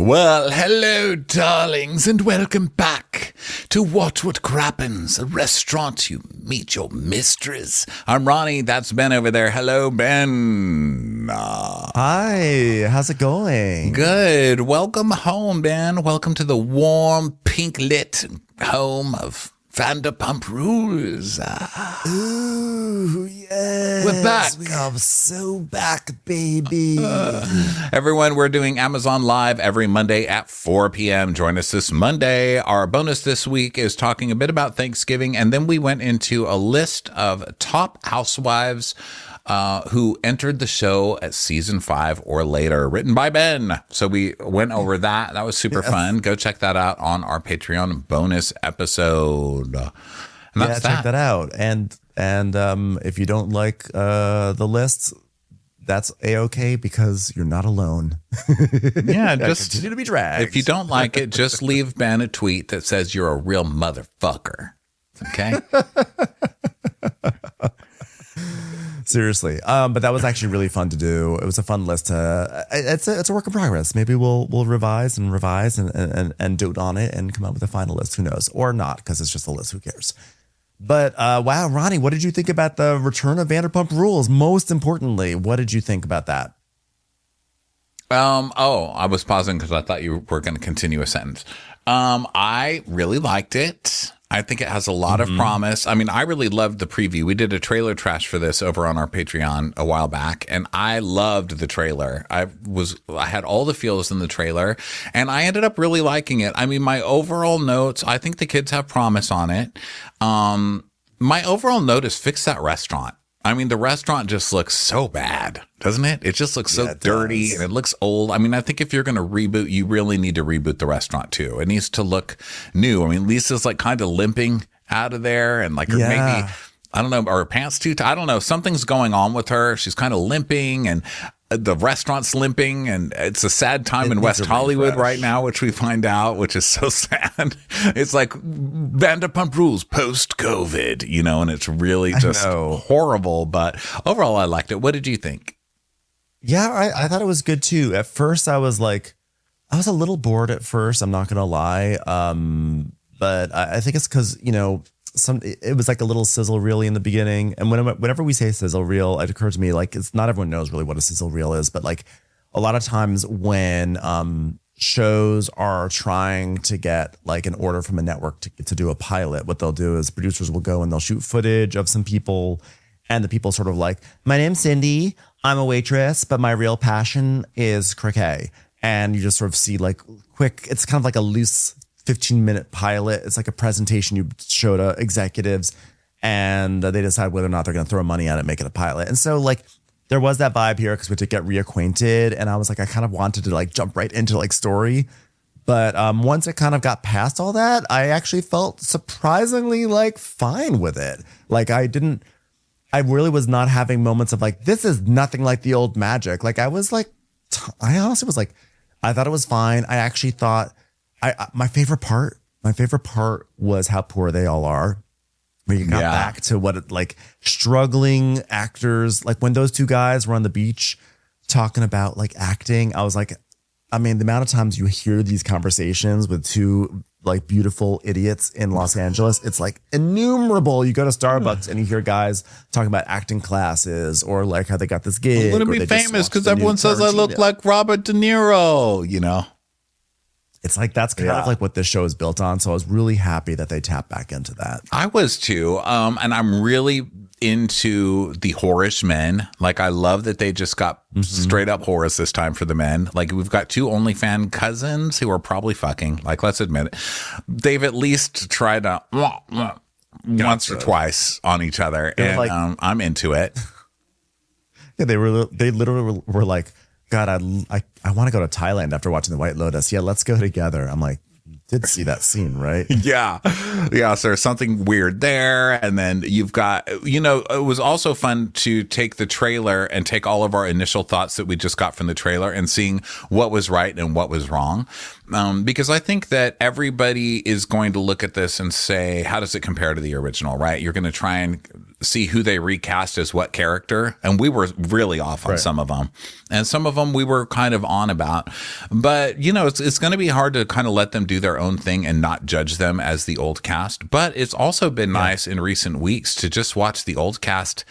Well, hello, darlings, and welcome back to What Would Crappens, a restaurant you meet your mistress. I'm Ronnie, that's Ben over there. Hello, Ben. Hi, how's it going? Good. Welcome home, Ben. Welcome to the warm, pink-lit home of Vanderpump Rules. Ooh, yes. We're back. We are so back, baby. Everyone, we're doing Amazon Live every Monday at 4 p.m. Join us this Monday. Our bonus this week is talking a bit about Thanksgiving, and then we went into a list of top housewives who entered the show at season 5 or later, written by Ben. So we went over that. That was super fun. Go check that out on our Patreon bonus episode. And that's check that out. And if you don't like the list, that's A-okay because you're not alone. Yeah, just continue to be dragged. If you don't like it, just leave Ben a tweet that says you're a real motherfucker. Okay? Seriously. But that was actually really fun to do. It was a fun list to, it's a work in progress. Maybe we'll revise and dote on it and come up with a final list. Who knows? Or not, because it's just a list. Who cares? But wow, Ronnie, what did you think about the return of Vanderpump Rules? Most importantly, what did you think about that? I was pausing because I thought you were going to continue a sentence. I really liked it. I think it has a lot of promise. I mean, I really loved the preview. We did a trailer trash for this over on our Patreon a while back, and I loved the trailer. I had all the feels in the trailer, and I ended up really liking it. I mean, my overall notes, I think the kids have promise on it. My overall note is fix that restaurant. I mean, the restaurant just looks so bad, doesn't it? It just looks so dirty and it looks old. I mean, I think if you're going to reboot, you really need to reboot the restaurant too. It needs to look new. I mean, Lisa's like kind of limping out of there and like, or maybe, I don't know, are her pants too tight? I don't know. Something's going on with her. She's kind of limping and the restaurant's limping, and it's a sad time in West Hollywood right now, which we find out, which is so sad. It's like Vanderpump Rules post-COVID, you know, and it's really just horrible. But overall, I liked it. What did you think? Yeah, I thought it was good too. At first, I was a little bored at first. I'm not going to lie. But I think it's because, you know, it was like a little sizzle reel in the beginning. And whenever we say sizzle reel, it occurs to me like it's not everyone knows really what a sizzle reel is, but like a lot of times when shows are trying to get like an order from a network to do a pilot, what they'll do is producers will go and they'll shoot footage of some people, and the people sort of like, my name's Cindy, I'm a waitress, but my real passion is croquet. And you just sort of see like quick, it's kind of like a loose 15-minute pilot. It's like a presentation you show to executives, and they decide whether or not they're going to throw money at it, make it a pilot. And so like there was that vibe here because we had to get reacquainted, and I was like, I kind of wanted to like jump right into like story. But once it kind of got past all that, I actually felt surprisingly like fine with it. Like I really was not having moments of like, this is nothing like the old magic. Like I honestly was like, I thought it was fine. I actually thought, my favorite part was how poor they all are. Where you got back to what like struggling actors, like when those two guys were on the beach talking about like acting, I was like, I mean, the amount of times you hear these conversations with two like beautiful idiots in Los Angeles, it's like innumerable. You go to Starbucks and you hear guys talking about acting classes or like how they got this gig. I want to be famous because everyone says I look like Robert De Niro, you know? It's like that's kind of like what this show is built on. So I was really happy that they tapped back into that. I was too. And I'm really into the whorish men. Like I love that they just got straight up whores this time for the men. Like we've got two OnlyFans cousins who are probably fucking. Like let's admit it. They've at least tried to once or twice on each other, and like, I'm into it. Yeah, they literally were like, God, I want to go to Thailand after watching The White Lotus. Yeah, let's go together. I'm like, did see that scene, right? Yeah. So there's something weird there. And then you've got, you know, it was also fun to take the trailer and take all of our initial thoughts that we just got from the trailer and seeing what was right and what was wrong. Because I think that everybody is going to look at this and say, how does it compare to the original, right? You're going to try and see who they recast as what character. And we were really off on some of them. And some of them we were kind of on about. But, it's going to be hard to kind of let them do their own thing and not judge them as the old cast. But it's also been nice in recent weeks to just watch the old cast.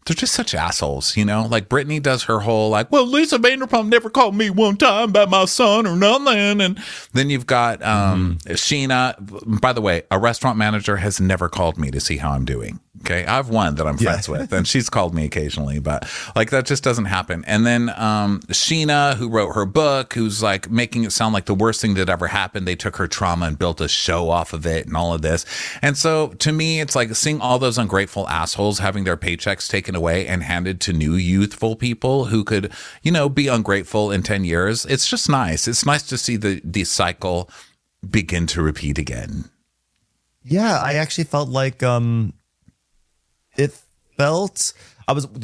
They're just such assholes, like Brittany does her whole well, Lisa Vanderpump never called me one time about my son or nothing. And then you've got Sheena. By the way, a restaurant manager has never called me to see how I'm doing. Okay. I have one that I'm friends with, and she's called me occasionally, but that just doesn't happen. And then Sheena, who wrote her book, who's making it sound like the worst thing that ever happened. They took her trauma and built a show off of it and all of this. And so to me, it's seeing all those ungrateful assholes having their paychecks taken away and handed to new youthful people who could, be ungrateful in 10 years. It's just nice. It's nice to see the cycle begin to repeat again. Yeah, I actually felt the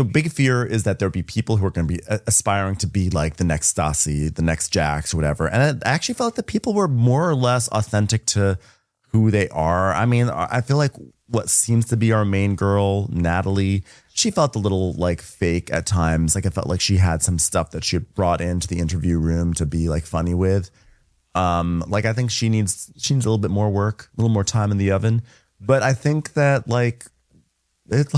big fear is that there'd be people who are going to be aspiring to be like the next Stassi, the next Jax, or whatever. And I actually felt that people were more or less authentic to who they are. I mean, I feel like what seems to be our main girl, Natalie, she felt a little fake at times. I felt like she had some stuff that she had brought into the interview room to be funny with. I think she needs a little bit more work, a little more time in the oven. But I think that it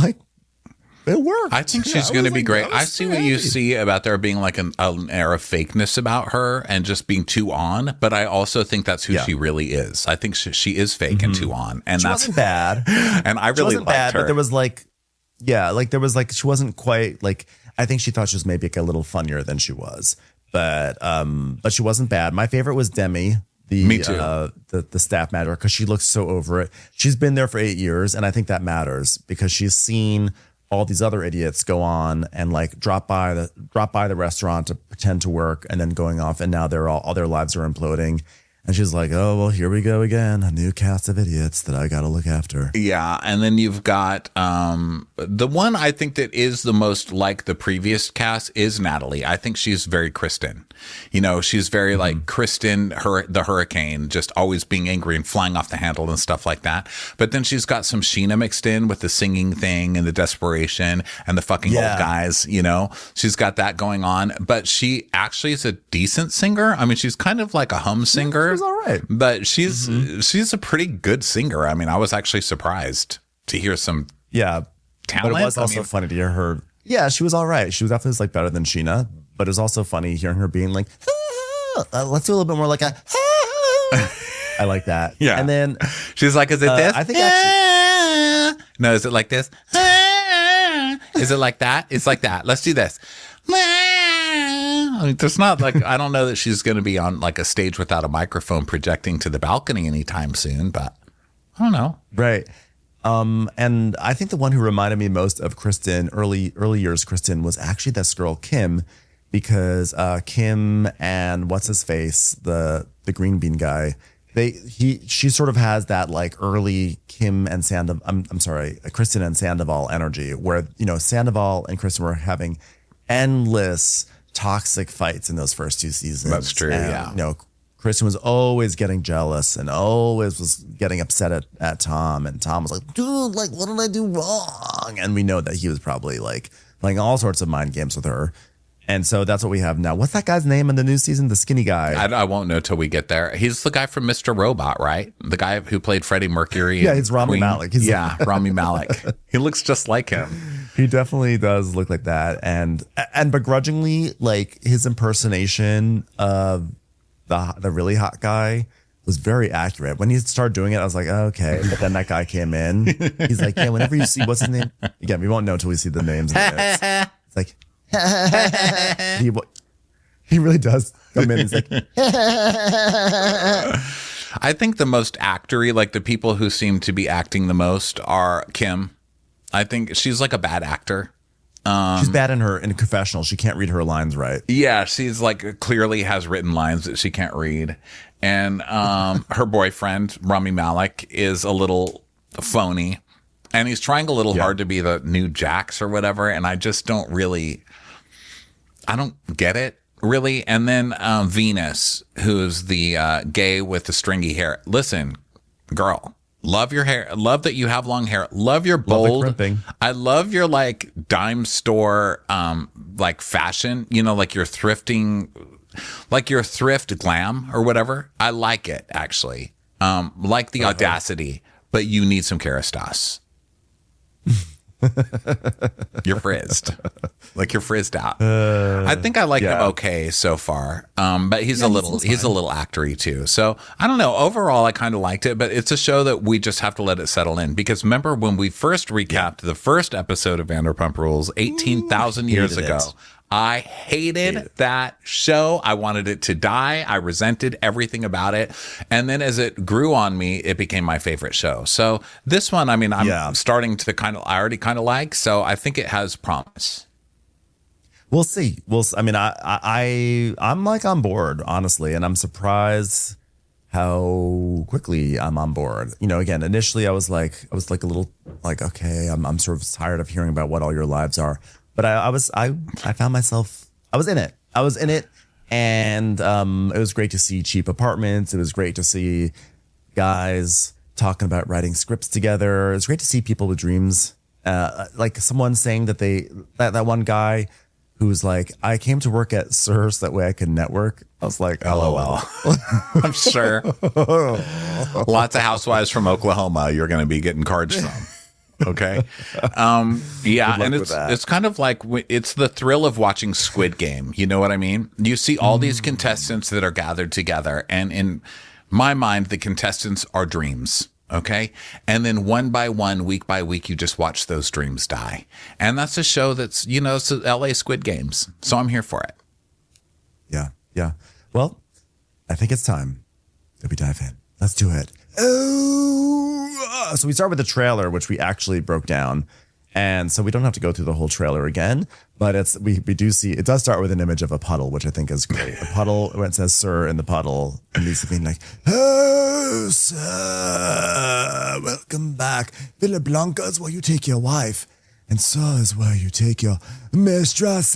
worked. I think she's going to be great. I see what you see about there being an air of fakeness about her and just being too on. But I also think that's who she really is. I think she is fake and too on. And she wasn't bad. And I really liked her. But there was she wasn't quite I think she thought she was maybe a little funnier than she was. But she wasn't bad. My favorite was Demi. Me too. The staff manager, because she looks so over it. She's been there for 8 years, and I think that matters because she's seen all these other idiots go on and drop by the restaurant to pretend to work and then going off, and now all their lives are imploding. And she's like, oh, well, here we go again. A new cast of idiots that I got to look after. Yeah. And then you've got the one I think that is the most like the previous cast is Natalie. I think she's very Kristen. She's very like Kristen, the hurricane, just always being angry and flying off the handle and stuff like that. But then she's got some Sheena mixed in with the singing thing and the desperation and the fucking old guys. She's got that going on. But she actually is a decent singer. I mean, she's kind of like a hum singer. She's all right. But she's a pretty good singer. I mean, I was actually surprised to hear some talent. But it was also funny to hear her. Yeah, she was all right. She was definitely better than Sheena. But it was also funny hearing her being like, let's do a little bit more like a. I like that. Yeah. And then she's like, is it this? I think actually. No, is it like this? Is it like that? It's like that. Let's do this. I mean, there's not I don't know that she's going to be on a stage without a microphone projecting to the balcony anytime soon, but I don't know. Right. And I think the one who reminded me most of Kristen, early years Kristen, was actually this girl, Kim, because Kim and what's his face, the green bean guy, she sort of has that early Kim and Kristen and Sandoval energy where, Sandoval and Kristen were having endless toxic fights in those first 2 seasons. That's true. And, Kristen was always getting jealous and always was getting upset at Tom. And Tom was like, dude, what did I do wrong? And we know that he was probably playing all sorts of mind games with her. And so that's what we have now. What's that guy's name in the new season? The skinny guy. I won't know till we get there. He's the guy from Mr. Robot, right? The guy who played Freddie Mercury. Yeah, he's Rami Malek. Rami Malek. He looks just like him. He definitely does look like that. And begrudgingly, his impersonation of the really hot guy was very accurate. When he started doing it, I was like, oh, okay. But then that guy came in. He's like, yeah, whenever you see, what's his name? Again, we won't know until we see the names. It's like, he really does come in. He's like, I think the most actory, the people who seem to be acting the most are Kim. I think she's a bad actor. She's bad in confessional. She can't read her lines right. Yeah, she's clearly has written lines that she can't read. And her boyfriend, Rami Malek, is a little phony. And he's trying a little hard to be the new Jax or whatever. And I just don't get it. Really? And then Venus, who's the gay with the stringy hair. Listen, girl, love your hair. Love that you have long hair. Love your bold. I love your like dime store like fashion, you know, like your thrifting, like your thrift glam or whatever. I like it, actually. Like the audacity, but you need some Kerastase. You're frizzed. Like you're frizzed out. I think I like him okay so far. But he's a little actory too. So I don't know. Overall, I kind of liked it, but it's a show that we just have to let it settle in. Because remember when we first recapped the first episode of Vanderpump Rules 18,000 years ago, I hated that show. I wanted it to die. I resented everything about it. And then as it grew on me, it became my favorite show. So this one, I mean, I'm starting to I already kind of like, so I think it has promise. We'll see. I mean, I'm like on board, honestly, and I'm surprised how quickly I'm on board. You know, again, initially I was like a little like, okay, I'm sort of tired of hearing about what all your lives are. But I found myself, I was in it. And it was great to see cheap apartments. It was great to see guys talking about writing scripts together. It was great to see people with dreams. Like someone saying that that one guy who's like, I came to work at SUR so that way I could network. I was like, LOL. I'm sure. Lots of housewives from Oklahoma you're going to be getting cards from. Okay. Yeah. And it's kind of like, it's the thrill of watching Squid Game. You know what I mean? You see all these contestants that are gathered together. And in my mind, the contestants are dreams. Okay. And then one by one, week by week, you just watch those dreams die. And that's a show that's, you know, it's LA Squid Games. So I'm here for it. Yeah. Yeah. Well, I think it's time that we dive in. Let's do it. Oh, so we start with the trailer, which we actually broke down. And so we don't have to go through the whole trailer again, but we do see, it does start with an image of a puddle, which I think is great. A puddle, when it says SUR in the puddle, and Lisa being like, oh, SUR, welcome back. Villa Blanca is where you take your wife. And SUR is where you take your mistress.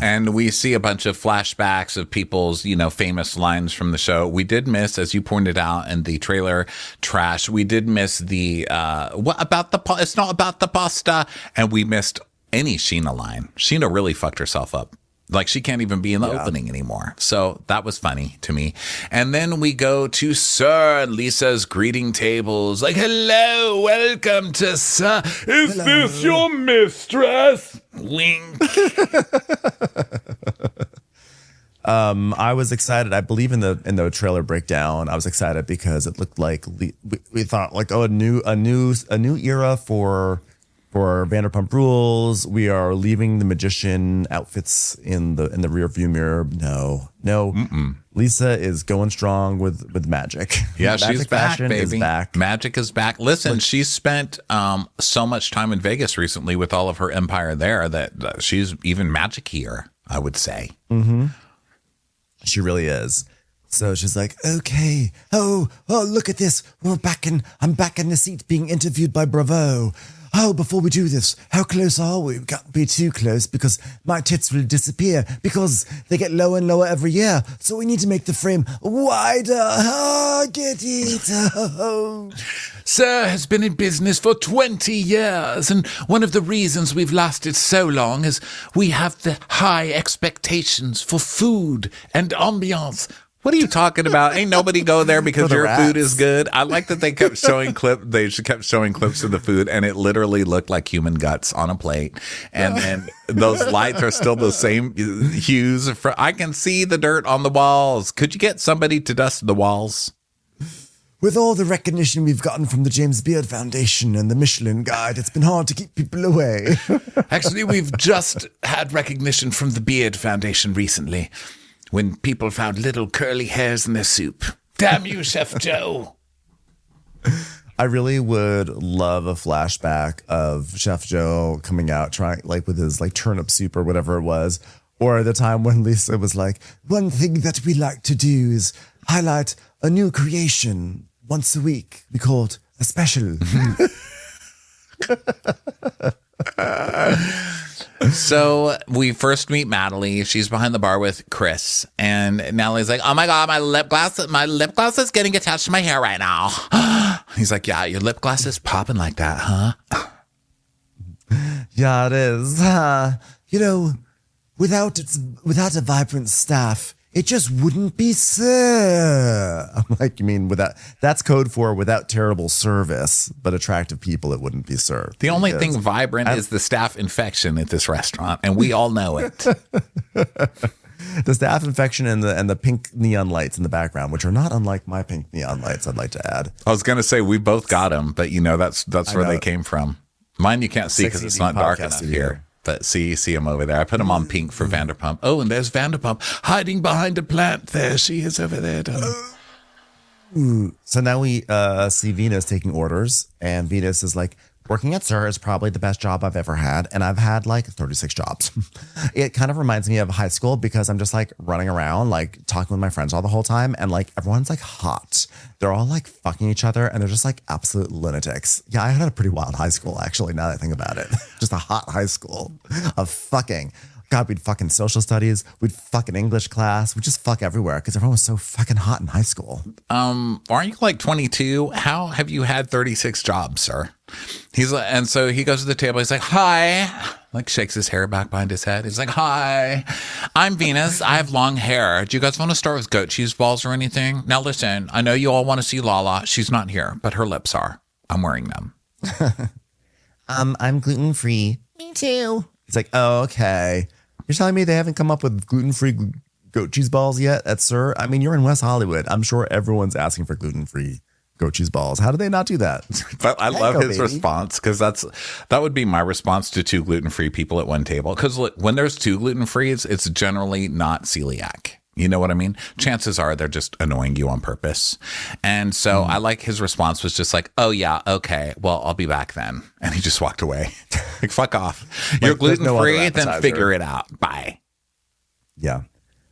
And we see a bunch of flashbacks of people's, you know, famous lines from the show. We did miss, as you pointed out in the trailer trash, we did miss the, what about it's not about the pasta. And we missed any Sheena line. Sheena really fucked herself up. Like she can't even be in the opening anymore. So that was funny to me. And then we go to SUR and Lisa's greeting tables. Like, hello, welcome to SUR. Is this your mistress? Wink. I was excited. I believe in the trailer breakdown. I was excited because it looked like we thought like, oh, a new era for Vanderpump Rules. We are leaving the magician outfits in the rear view mirror. No. Mm-mm. Lisa is going strong with magic. Yeah, magic she's back, baby. Is back. Magic is back. Listen, she's spent so much time in Vegas recently with all of her empire there that she's even magic-ier, I would say. Mm-hmm. She really is. So she's like, okay, oh, look at this. I'm back in the seat being interviewed by Bravo. Oh, before we do this, how close are we? We can't be too close because my tits will disappear because they get lower and lower every year. So we need to make the frame wider. Oh, get it. Oh. SUR has been in business for 20 years, and one of the reasons we've lasted so long is we have the high expectations for food and ambiance. What are you talking about? Ain't nobody go there because your food is good. I like that they kept showing kept showing clips of the food, and it literally looked like human guts on a plate. And then those lights are still the same hues. I can see the dirt on the walls. Could you get somebody to dust the walls? With all the recognition we've gotten from the James Beard Foundation and the Michelin Guide, it's been hard to keep people away. Actually, we've just had recognition from the Beard Foundation recently, when people found little curly hairs in their soup. Damn you, Chef Joe. I really would love a flashback of Chef Joe coming out trying like with his like turnip soup or whatever it was. Or the time when Lisa was like, one thing that we like to do is highlight a new creation once a week. We call it a special. So we first meet Natalie. She's behind the bar with Chris, and Natalie's like, "Oh my god, my lip gloss is getting attached to my hair right now." He's like, "Yeah, your lip gloss is popping like that, huh?" Yeah, it is. Without a vibrant staff, it just wouldn't be SUR. I'm like, you mean that's code for without terrible service, but attractive people, it wouldn't be SUR. The only thing vibrant is the staff infection at this restaurant, and we all know it. The staff infection and the pink neon lights in the background, which are not unlike my pink neon lights, I'd like to add. I was going to say we both got them, but that's where they came from. Mine you can't see because it's not dark enough here. But see him over there. I put him on pink for Vanderpump. Oh, and there's Vanderpump hiding behind a plant. There she is over there. So now we see Venus taking orders, and Venus is like, working at SUR is probably the best job I've ever had, and I've had like 36 jobs. It kind of reminds me of high school because I'm just like running around, like talking with my friends all the whole time, and like everyone's like hot. They're all like fucking each other, and they're just like absolute lunatics. Yeah, I had a pretty wild high school, actually, now that I think about it. Just a hot high school of fucking. God, we'd fucking social studies, we'd fucking English class, we'd just fuck everywhere because everyone was so fucking hot in high school. Aren't you like 22? How have you had 36 jobs, sir? He's like, and so he goes to the table. He's like, "Hi," like shakes his hair back behind his head. He's like, "Hi, I'm Venus. I have long hair. Do you guys want to start with goat cheese balls or anything? Now listen, I know you all want to see Lala. She's not here, but her lips are. I'm wearing them." I'm gluten-free. Me too. He's like, "Oh, okay. You're telling me they haven't come up with gluten-free goat cheese balls yet at SUR? I mean, you're in West Hollywood. I'm sure everyone's asking for gluten-free goat cheese balls. How do they not do that?" But I love his response because that would be my response to two gluten-free people at one table. Because when there's two gluten-frees, it's generally not celiac. You know what I mean? Chances are they're just annoying you on purpose. And so I like his response was just like, "Oh yeah, okay, well, I'll be back then." And he just walked away. Like, fuck off. You're gluten-free, then figure it out. Bye. Yeah.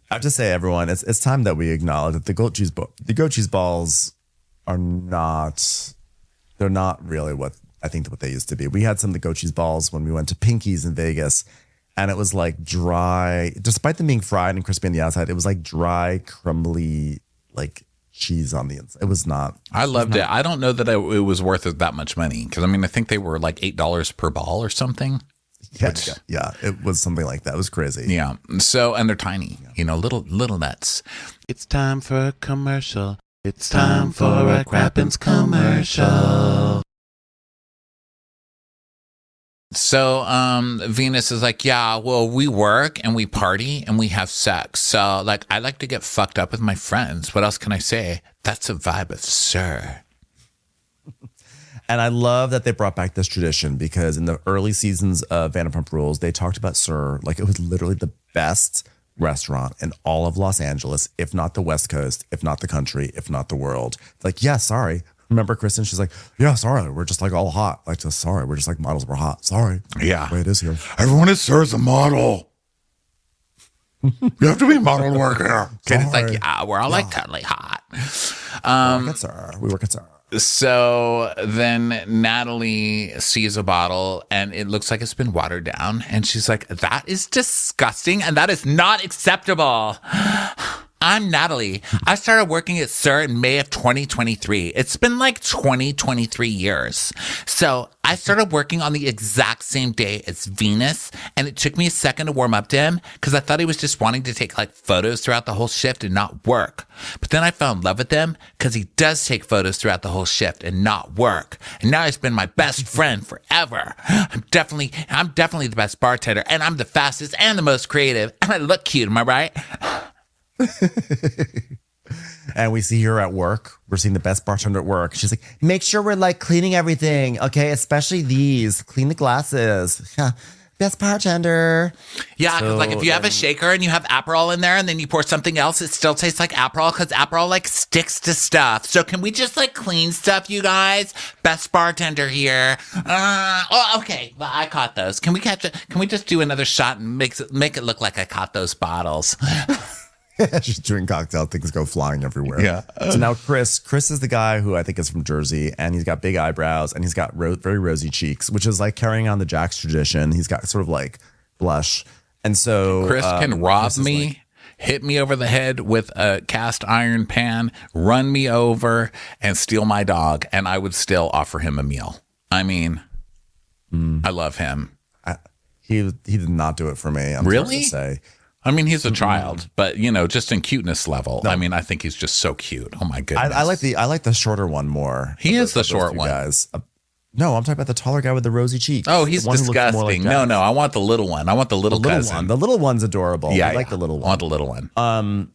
I have to say, everyone, it's time that we acknowledge that the goat cheese balls are not, they're not really what they used to be. We had some of the goat cheese balls when we went to Pinky's in Vegas, and it was like dry, despite them being fried and crispy on the outside, it was like dry, crumbly, like cheese on the inside. It was not. I loved it. I don't know that it was worth it that much money because I mean, I think they were like $8 per ball or something. Yeah, it was something like that. It was crazy. Yeah. So, and they're tiny, little nuts. It's time for a commercial. It's time for a Crappens commercial. So Venus is like, "Yeah, well, we work and we party and we have sex. So like, I like to get fucked up with my friends. What else can I say? That's a vibe of SUR." And I love that they brought back this tradition because in the early seasons of Vanderpump Rules, they talked about SUR like it was literally the best restaurant in all of Los Angeles, if not the West Coast, if not the country, if not the world. Like, yeah, sorry. Remember Kristen? She's like, "Yeah, sorry. We're just like all hot. Like, just sorry. We're just like models. We're hot. Sorry." Yeah. The way it is here. Everyone at SUR is a model. You have to be a model to work here. And it's like, yeah, we're all like totally hot. We work at SUR. So then Natalie sees a bottle and it looks like it's been watered down. And she's like, "That is disgusting and that is not acceptable." I'm Natalie. I started working at SUR in May of 2023. It's been like 23 years. So I started working on the exact same day as Venus, and it took me a second to warm up to him because I thought he was just wanting to take like photos throughout the whole shift and not work. But then I fell in love with him because he does take photos throughout the whole shift and not work. And now he's been my best friend forever. I'm definitely the best bartender, and I'm the fastest and the most creative, and I look cute. Am I right? And we see her at work. We're seeing the best bartender at work. She's like, "Make sure we're like cleaning everything, okay? Especially these. Clean the glasses." Yeah. Best bartender. Yeah, because like if you have a shaker and you have Aperol in there and then you pour something else, it still tastes like Aperol because Aperol like sticks to stuff. So can we just like clean stuff, you guys? Best bartender here. Okay. Well, I caught those. Can we just do another shot and make it look like I caught those bottles? She's doing cocktail, things go flying everywhere. Yeah. So now Chris is the guy who I think is from Jersey, and he's got big eyebrows and he's got very rosy cheeks, which is like carrying on the Jax tradition. He's got sort of like blush. And so Chris can rob Chris is me, like, hit me over the head with a cast iron pan, run me over, and steal my dog, and I would still offer him a meal. I mean, I love him. he did not do it for me. I'm Really? sorry to say. I mean, he's a child, but just in cuteness level. No. I mean, I think he's just so cute. Oh my goodness! I like the shorter one more. He is the short one. Guys. No, I'm talking about the taller guy with the rosy cheeks. Oh, he's disgusting. Like no, I want the little one. I want the little cousin. One. The little one's adorable. Yeah, I like the little one. I want the little one.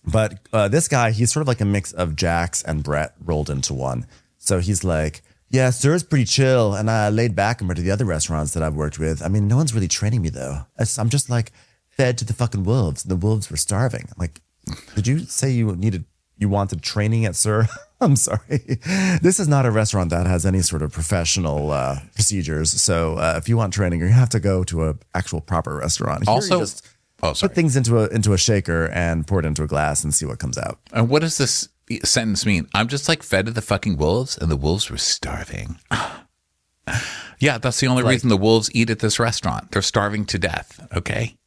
But this guy, he's sort of like a mix of Jax and Brett rolled into one. So he's like, yeah, SUR-ld's pretty chill, and I laid back compared to the other restaurants that I've worked with. I mean, no one's really training me though. I'm just like fed to the fucking wolves, and the wolves were starving. I'm like, did you say you wanted training at SUR? I'm sorry. This is not a restaurant that has any sort of professional procedures. So if you want training, you have to go to an actual proper restaurant. Here Also, put things into a shaker and pour it into a glass and see what comes out. And what does this sentence mean? I'm just like fed to the fucking wolves, and the wolves were starving. Yeah, that's the only reason the wolves eat at this restaurant. They're starving to death. Okay.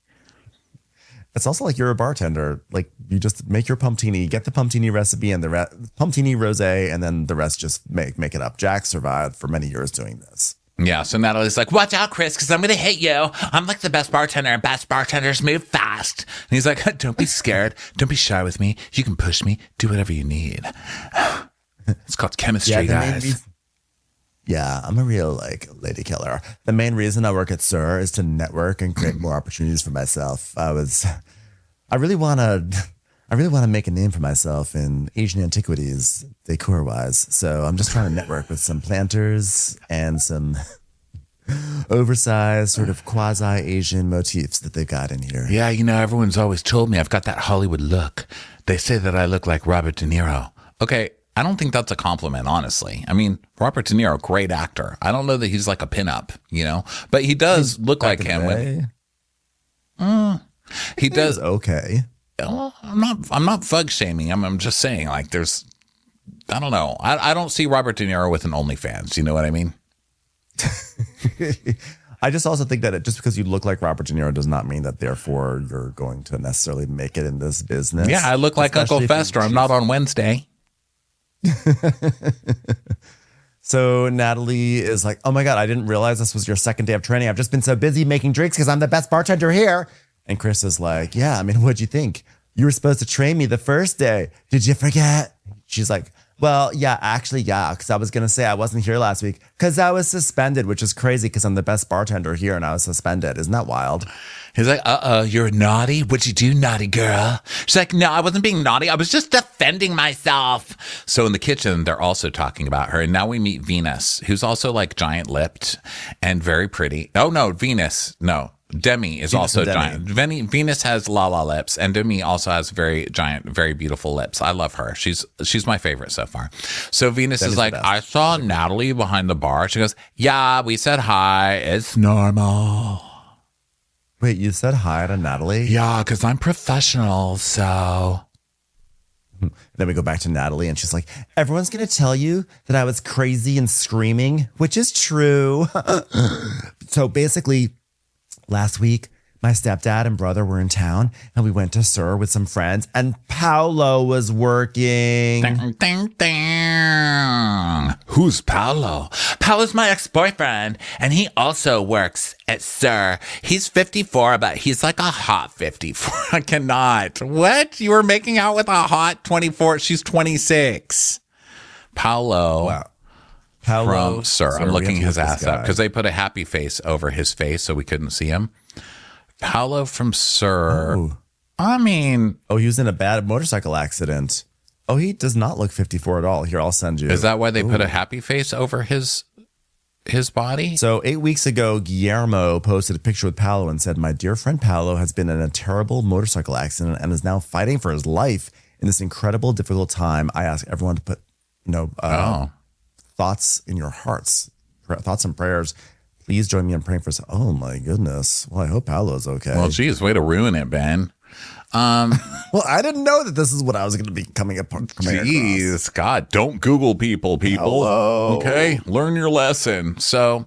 It's also like you're a bartender. Like you just make your pumptini, get the pumptini recipe and the pumptini rosé, and then the rest just make it up. Jack survived for many years doing this. Yeah, so Natalie's like, watch out, Chris, because I'm going to hit you. I'm like the best bartender, and best bartenders move fast. And he's like, don't be scared. Don't be shy with me. You can push me. Do whatever you need. It's called chemistry, guys. Yeah, I'm a real lady killer. The main reason I work at SUR is to network and create more opportunities for myself. I really want to make a name for myself in Asian antiquities, decor-wise. So I'm just trying to network with some planters and some oversized sort of quasi-Asian motifs that they've got in here. Yeah, everyone's always told me I've got that Hollywood look. They say that I look like Robert De Niro. Okay, I don't think that's a compliment, honestly. I mean, Robert De Niro, great actor. I don't know that he's like a pinup, but he does look like him. He does. Okay. Well, I'm not fug shaming. I'm just saying, I don't know. I don't see Robert De Niro with an OnlyFans. You know what I mean? I just also think that just because you look like Robert De Niro does not mean that therefore you're going to necessarily make it in this business. Yeah, I look like Uncle Fester. I'm not on Wednesday. So Natalie is like, oh my God, I didn't realize this was your second day of training. I've just been so busy making drinks because I'm the best bartender here. And Chris is like, yeah, I mean, what'd you think? You were supposed to train me the first day. Did you forget? She's like, well, yeah, actually, yeah, because I was going to say I wasn't here last week because I was suspended, which is crazy because I'm the best bartender here and I was suspended. Isn't that wild? He's like, you're naughty? What'd you do, naughty girl? She's like, no, I wasn't being naughty. I was just defending myself. So in the kitchen, they're also talking about her. And now we meet Venus, who's also like giant lipped and very pretty. Oh, no, Venus. No. Demi is also giant. Venus has la lips, and Demi also has very giant, very beautiful lips. I love her. She's my favorite so far. So Venus is like, I saw Natalie behind the bar. She goes, yeah, we said hi. It's normal. Wait, you said hi to Natalie? Yeah, because I'm professional, so. Then we go back to Natalie, and she's like, everyone's going to tell you that I was crazy and screaming, which is true. So basically, last week, my stepdad and brother were in town, and we went to SUR with some friends, and Paolo was working. Ding, ding, ding. Who's Paolo? Paolo's my ex-boyfriend, and he also works at SUR. He's 54, but he's like a hot 54. I cannot. What? You were making out with a hot 24? She's 26. Paolo. Wow. Paolo from SUR. I'm looking his ass up because they put a happy face over his face so we couldn't see him. Paolo from SUR. Oh. I mean, he was in a bad motorcycle accident. Oh, he does not look 54 at all. Here, I'll send you. Is that why they put a happy face over his body? So 8 weeks ago, Guillermo posted a picture with Paolo and said, my dear friend Paolo has been in a terrible motorcycle accident and is now fighting for his life in this incredible, difficult time. I ask everyone to put, thoughts in your hearts, thoughts and prayers. Please join me in praying for us. Oh my goodness. Well, I hope Paolo's okay. Well, geez, way to ruin it, Ben. Well, I didn't know that this is what I was going to be coming across. Jeez, God, don't Google people. Hello. Okay, learn your lesson. So,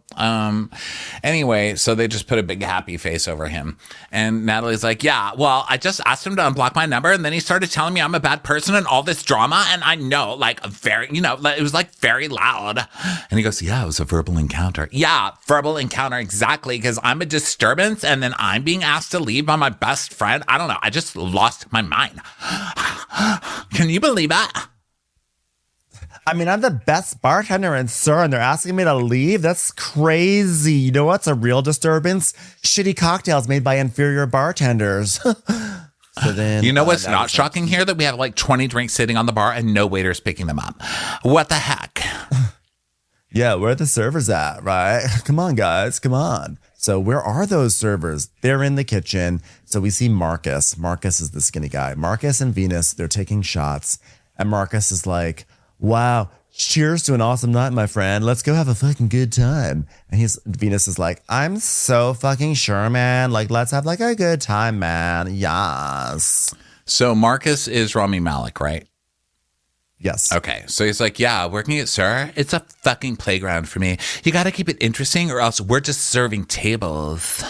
anyway, so they just put a big happy face over him. And Natalie's like, yeah, well, I just asked him to unblock my number, and then he started telling me I'm a bad person and all this drama, and I know, like, very, it was, like, very loud. And he goes, yeah, it was a verbal encounter. Yeah, verbal encounter, exactly, because I'm a disturbance, and then I'm being asked to leave by my best friend. I don't know. I just lost my mind. Can you believe that? I mean, I'm the best bartender in SUR, and they're asking me to leave? That's crazy. You know what's a real disturbance? Shitty cocktails made by inferior bartenders. So then, you know what's not shocking here? That we have like 20 drinks sitting on the bar and no waiters picking them up. What the heck? Yeah, where are the servers at, right? Come on, guys, come on. So where are those servers? They're in the kitchen. So we see Marcus. Marcus is the skinny guy. Marcus and Venus, they're taking shots. And Marcus is like, wow, cheers to an awesome night, my friend. Let's go have a fucking good time. And Venus is like, I'm so fucking sure, man. Like, let's have like a good time, man. Yes. So Marcus is Rami Malek, right? Yes. Okay. So he's like, yeah, working at SUR, it's a fucking playground for me. You got to keep it interesting or else we're just serving tables.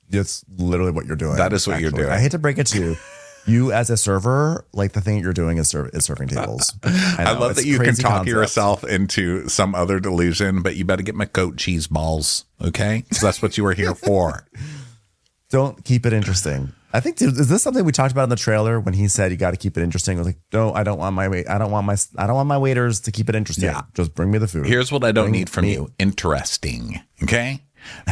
That's literally what you're doing. That is what you're doing. I hate to break it to you. You as a server, like the thing that you're doing is serving tables. I love that you can talk yourself into some other delusion, but you better get my goat cheese balls, okay? Because that's what you were here for. Don't keep it interesting. I think is this something we talked about in the trailer when he said you got to keep it interesting? I was like, no, I don't want my waiters to keep it interesting. Yeah. Just bring me the food. Here's what I don't need from you: interesting. Okay,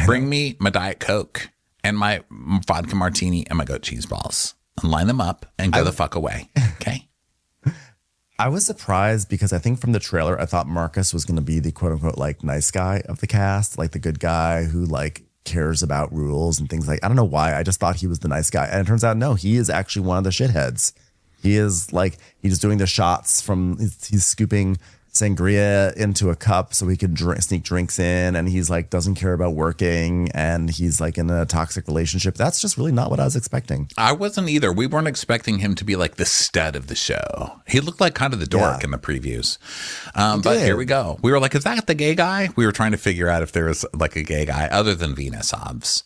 bring me my Diet Coke and my vodka martini and my goat cheese balls, and line them up and go the fuck away. Okay. I was surprised because I think from the trailer I thought Marcus was going to be the quote unquote like nice guy of the cast, like the good guy who like cares about rules and things like, I don't know why. I just thought he was the nice guy. And it turns out, no, he is actually one of the shitheads. He is like, he's doing the shots from, he's scooping sangria into a cup so he could sneak drinks in. And he's like, doesn't care about working. And he's like in a toxic relationship. That's just really not what I was expecting. I wasn't either. We weren't expecting him to be like the stud of the show. He looked like kind of the dork in the previews. But here we go. We were like, is that the gay guy? We were trying to figure out if there was like a gay guy other than Venus Obs.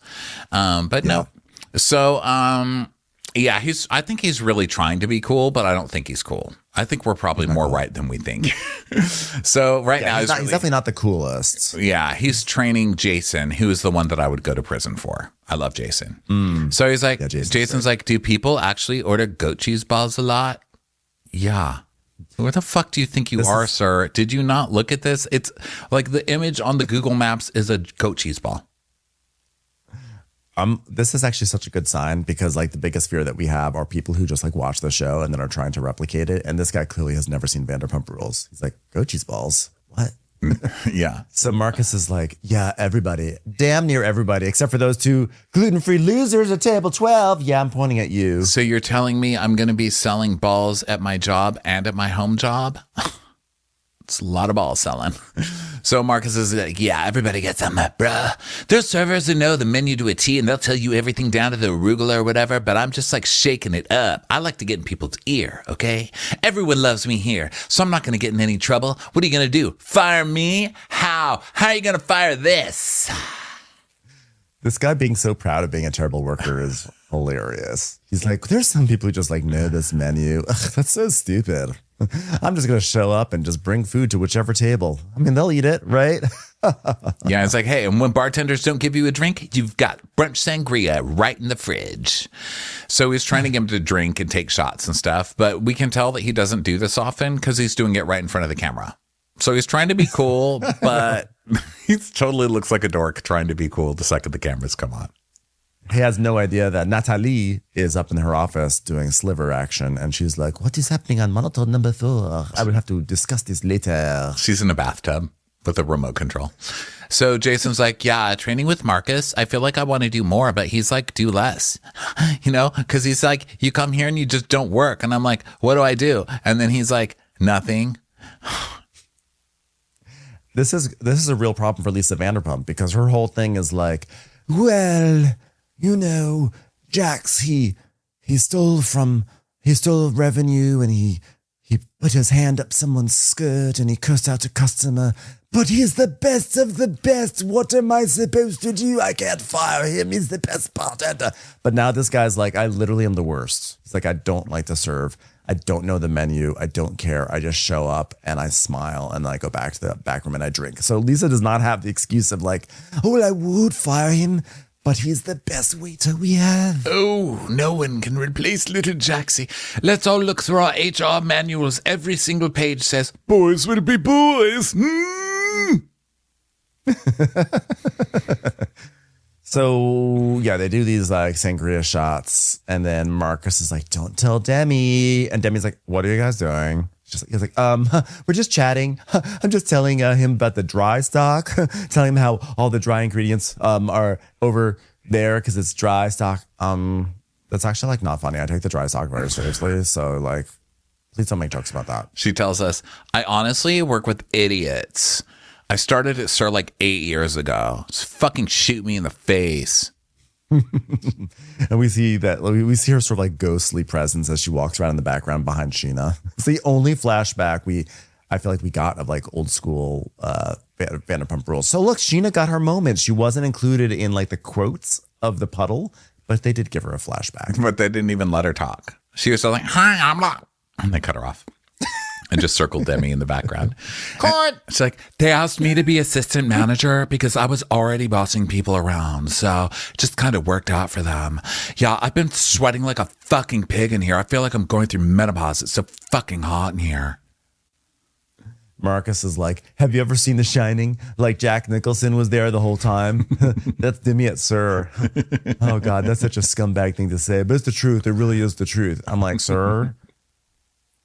But no. So, yeah, I think he's really trying to be cool, but I don't think he's cool. I think we're probably more right than we think. So now he's definitely not the coolest. Yeah, he's training Jason, who is the one that I would go to prison for. I love Jason. So he's like, Jason's like, do people actually order goat cheese balls a lot? Yeah. Where the fuck do you think you are, sir? Did you not look at this? It's like the image on the Google Maps is a goat cheese ball. This is actually such a good sign because like the biggest fear that we have are people who just like watch the show and then are trying to replicate it. And this guy clearly has never seen Vanderpump Rules. He's like, goat cheese balls? What? Yeah. So Marcus is like, yeah, everybody, damn near everybody, except for those two gluten-free losers at table 12. Yeah, I'm pointing at you. So you're telling me I'm going to be selling balls at my job and at my home job? It's a lot of ball selling. So Marcus is like, yeah, everybody gets them, bruh. There's servers who know the menu to a T and they'll tell you everything down to the arugula or whatever, but I'm just like shaking it up. I like to get in people's ear, okay? Everyone loves me here, so I'm not going to get in any trouble. What are you going to do? Fire me? How? How are you going to fire this? This guy being so proud of being a terrible worker is hilarious. He's like, there's some people who just like know this menu. Ugh, that's so stupid. I'm just going to show up and just bring food to whichever table. I mean, they'll eat it, right? Yeah, it's like, hey, and when bartenders don't give you a drink, you've got brunch sangria right in the fridge. So he's trying to get him to drink and take shots and stuff, but we can tell that he doesn't do this often because he's doing it right in front of the camera. So he's trying to be cool, but he totally looks like a dork trying to be cool the second the cameras come on. He has no idea that Natalie is up in her office doing sliver action. And she's like, what is happening on monitor number 4? I will have to discuss this later. She's in a bathtub with a remote control. So Jason's like, yeah, training with Marcus. I feel like I want to do more, but he's like, do less, you know, because he's like, you come here and you just don't work. And I'm like, what do I do? And then he's like, nothing. This is a real problem for Lisa Vanderpump because her whole thing is like, well, you know, Jax, he stole from he stole revenue and he put his hand up someone's skirt and he cursed out a customer. But he's the best of the best. What am I supposed to do? I can't fire him. He's the best bartender. But now this guy's like, I literally am the worst. He's like, I don't like to serve. I don't know the menu. I don't care. I just show up and I smile and then I go back to the back room and I drink. So Lisa does not have the excuse of like, oh, I would fire him, but he's the best waiter we have. Oh, no one can replace little Jaxie. Let's all look through our HR manuals. Every single page says, boys will be boys. So yeah, they do these like sangria shots, and then Marcus is like, "Don't tell Demi," and Demi's like, "What are you guys doing?" He's like, we're just chatting. I'm just telling him about the dry stock, telling him how all the dry ingredients are over there because it's dry stock. That's actually like not funny. I take the dry stock very seriously, so like, please don't make jokes about that. She tells us, I honestly work with idiots. I started at SUR like 8 years ago. Just fucking shoot me in the face. And we see that we see her sort of like ghostly presence as she walks around in the background behind Sheena. It's the only flashback I feel like we got of like old school Vanderpump Rules. So look, Sheena got her moment. She wasn't included in like the quotes of the puddle, but they did give her a flashback. But they didn't even let her talk. She was still like, hi, I'm not. And they cut her off. And just circled Demi in the background. She's like, they asked me to be assistant manager because I was already bossing people around. So it just kind of worked out for them. Yeah, I've been sweating like a fucking pig in here. I feel like I'm going through menopause. It's so fucking hot in here. Marcus is like, have you ever seen The Shining? Like Jack Nicholson was there the whole time. That's Demi at SUR. Oh God, that's such a scumbag thing to say. But it's the truth. It really is the truth. I'm like, sir,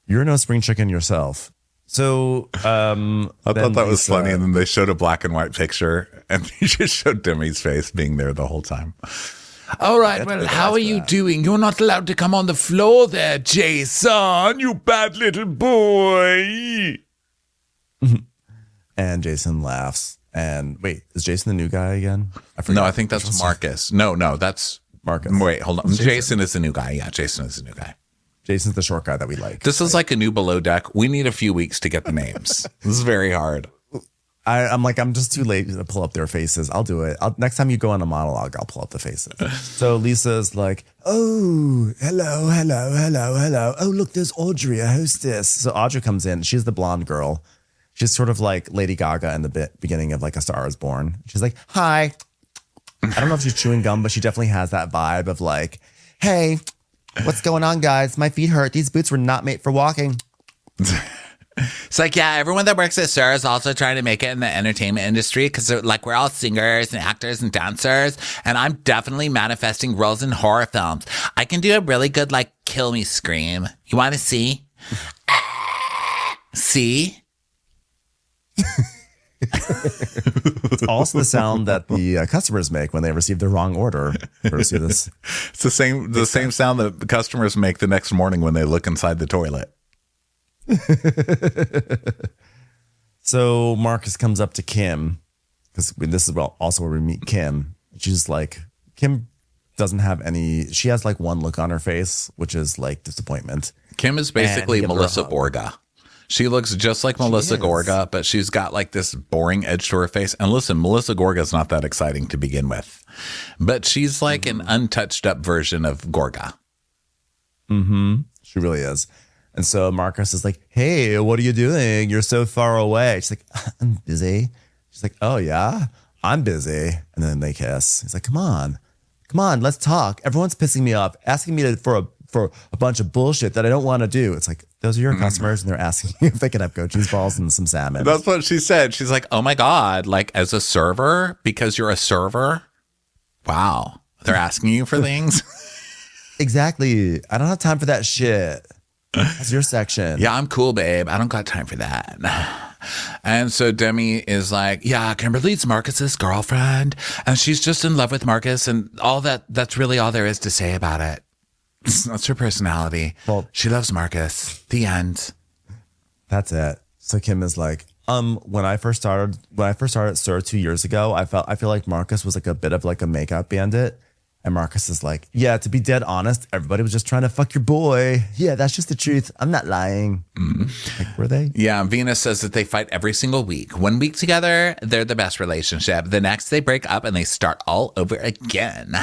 you're no spring chicken yourself. So I thought that was funny. And then they showed a black and white picture and they just showed Demi's face being there the whole time. All right, well, how are you doing? You're not allowed to come on the floor there, Jason, you bad little boy. And Jason laughs. And wait, is Jason the new guy again? No, I think that's Marcus. No, that's Marcus. Wait, hold on. Jason is the new guy. Yeah, Jason is the new guy. Jason's the short guy that we like. This is like a new Below Deck. We need a few weeks to get the names. This is very hard. I'm just too lazy to pull up their faces. I'll do it. Next time you go on a monologue, I'll pull up the faces. So Lisa's like, oh, hello. Oh, look, there's Audrey, a hostess. So Audrey comes in. She's the blonde girl. She's sort of like Lady Gaga in the beginning of like A Star Is Born. She's like, hi. I don't know if she's chewing gum, but she definitely has that vibe of like, hey, what's going on, guys? My feet hurt. These boots were not made for walking. It's like, yeah, everyone that works at SUR is also trying to make it in the entertainment industry because like we're all singers and actors and dancers. And I'm definitely manifesting roles in horror films. I can do a really good like kill me scream. You want to see? See? It's also the sound that the customers make when they receive the wrong order. See this? It's the same sound that the customers make the next morning when they look inside the toilet. So Marcus comes up to Kim because this is also where we meet Kim. She's like, Kim doesn't have any. She has like one look on her face, which is like disappointment. Kim is basically Melissa Gorga. She looks just like Melissa Gorga, but she's got like this boring edge to her face. And listen, Melissa Gorga is not that exciting to begin with, but she's like an untouched up version of Gorga. She really is. And so Marcus is like, hey, what are you doing? You're so far away. She's like, I'm busy. She's like, oh yeah, I'm busy. And then they kiss. He's like, come on, let's talk. Everyone's pissing me off, asking me for a bunch of bullshit that I don't want to do. It's like, those are your customers and they're asking you if they can have goat cheese balls and some salmon. That's what she said. She's like, oh my God, like as a server, because you're a server. Wow. They're asking you for things. Exactly. I don't have time for that shit. That's your section. Yeah, I'm cool, babe. I don't got time for that. And so Demi is like, yeah, Kimberly's Marcus's girlfriend. And she's just in love with Marcus and all that. That's really all there is to say about it. That's her personality. Well, she loves Marcus. The end. That's it. So Kim is like, when I first started SUR 2 years ago, I feel like Marcus was like a bit of like a makeup bandit. And Marcus is like, yeah, to be dead honest, everybody was just trying to fuck your boy. Yeah, that's just the truth. I'm not lying. Like, were they? Yeah, Venus says that they fight every single week. 1 week together, they're the best relationship. The next, they break up and they start all over again.